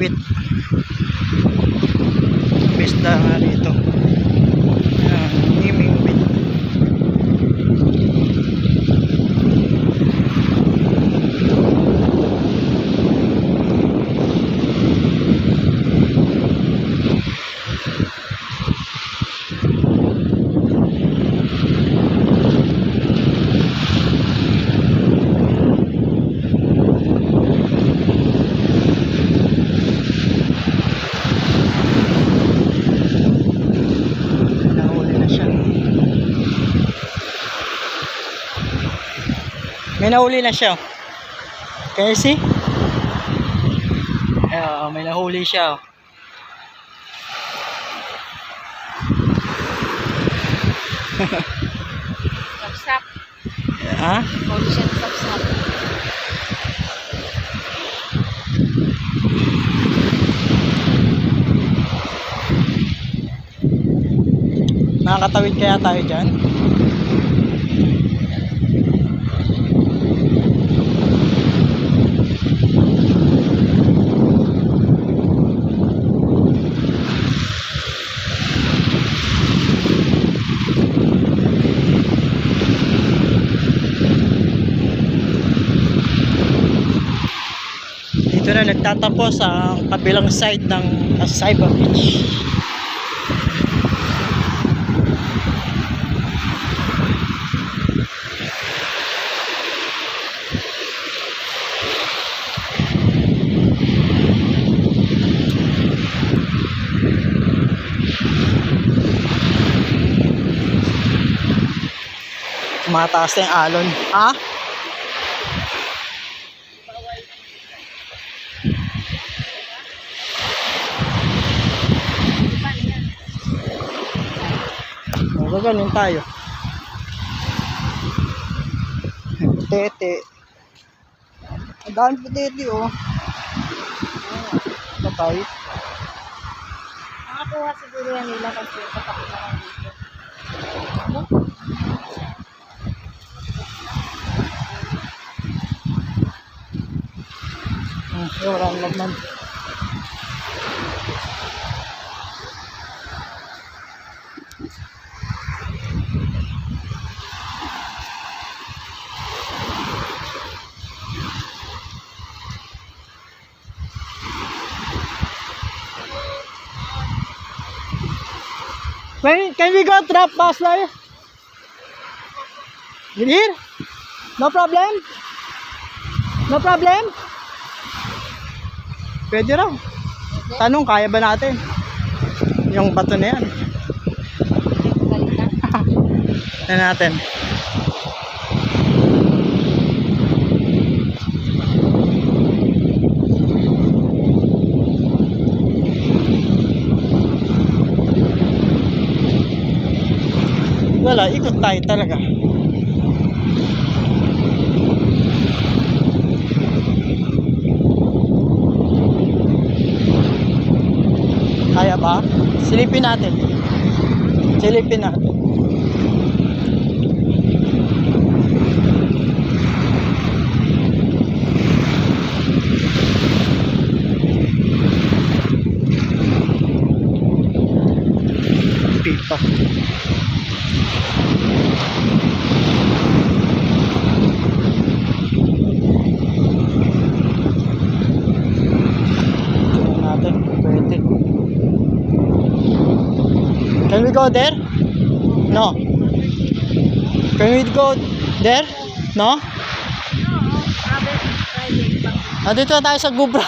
Wit. Pista nga rito. Naming Wit. May nahuli na siya. Can you see? May nahuli siya. Sapsap. Ha? Nahuli siya ng sapsap. Nakakatawid kaya tayo dyan? Dito na nagtatapos ang kabilang side ng Saiba Beach. Mataas na yung alon. Ha? Gaganon tayo. Putete. Ang dami putete oh. Patay. Nakakuha siguro yan nila kasi kapag lang dito. Wala ang lagman. Can we go trap master? Here? No problem? No problem? Pwede raw. Tanong, kaya ba natin? Yung bato na yan. Na natin. Wala, ikot tayo talaga. Kaya ba? Silipin natin. Silipin natin. Pipa. Can we go there? No. Can we go there? No? Dito na tayo sa Gubra.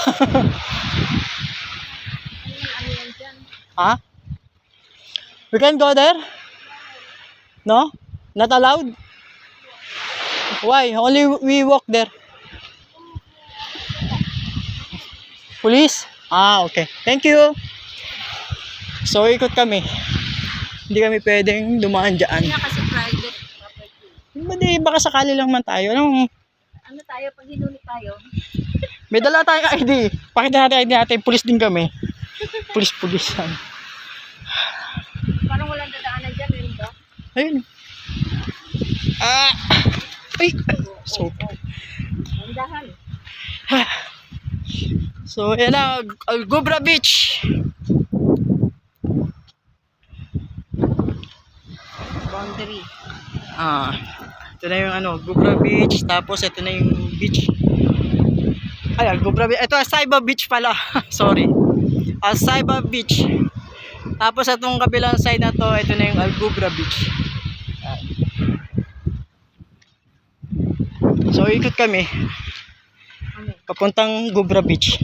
Ha? We can go there? No? Not allowed? Why? Only we walk there. Police? Ah, okay. Thank you. So, ikot kami. Hindi kami pwedeng dumaan dyan. Hindi kasi private property. Hindi, baka sakali lang man tayo. Ano tayo, pag hinuli tayo? May dala tayong ID. Pakita natin ID natin. Pulis din kami. Pulis-pulisan. Parang walang dadaanan dyan, meron ba? Ayun. Ah! Ay! So, Ang dahan. So, yan na, Algubra Beach. Boundary. Ito na yung Gubra Beach. Tapos, ito na yung beach. Ay, Algubra Beach. Ito, Saiba Beach pala. Sorry. Saiba Beach. Tapos, itong kabilang side na to, ito na yung Algubra Beach. Ayan. So, ikot kami. Ano? Papuntang Gubra Beach.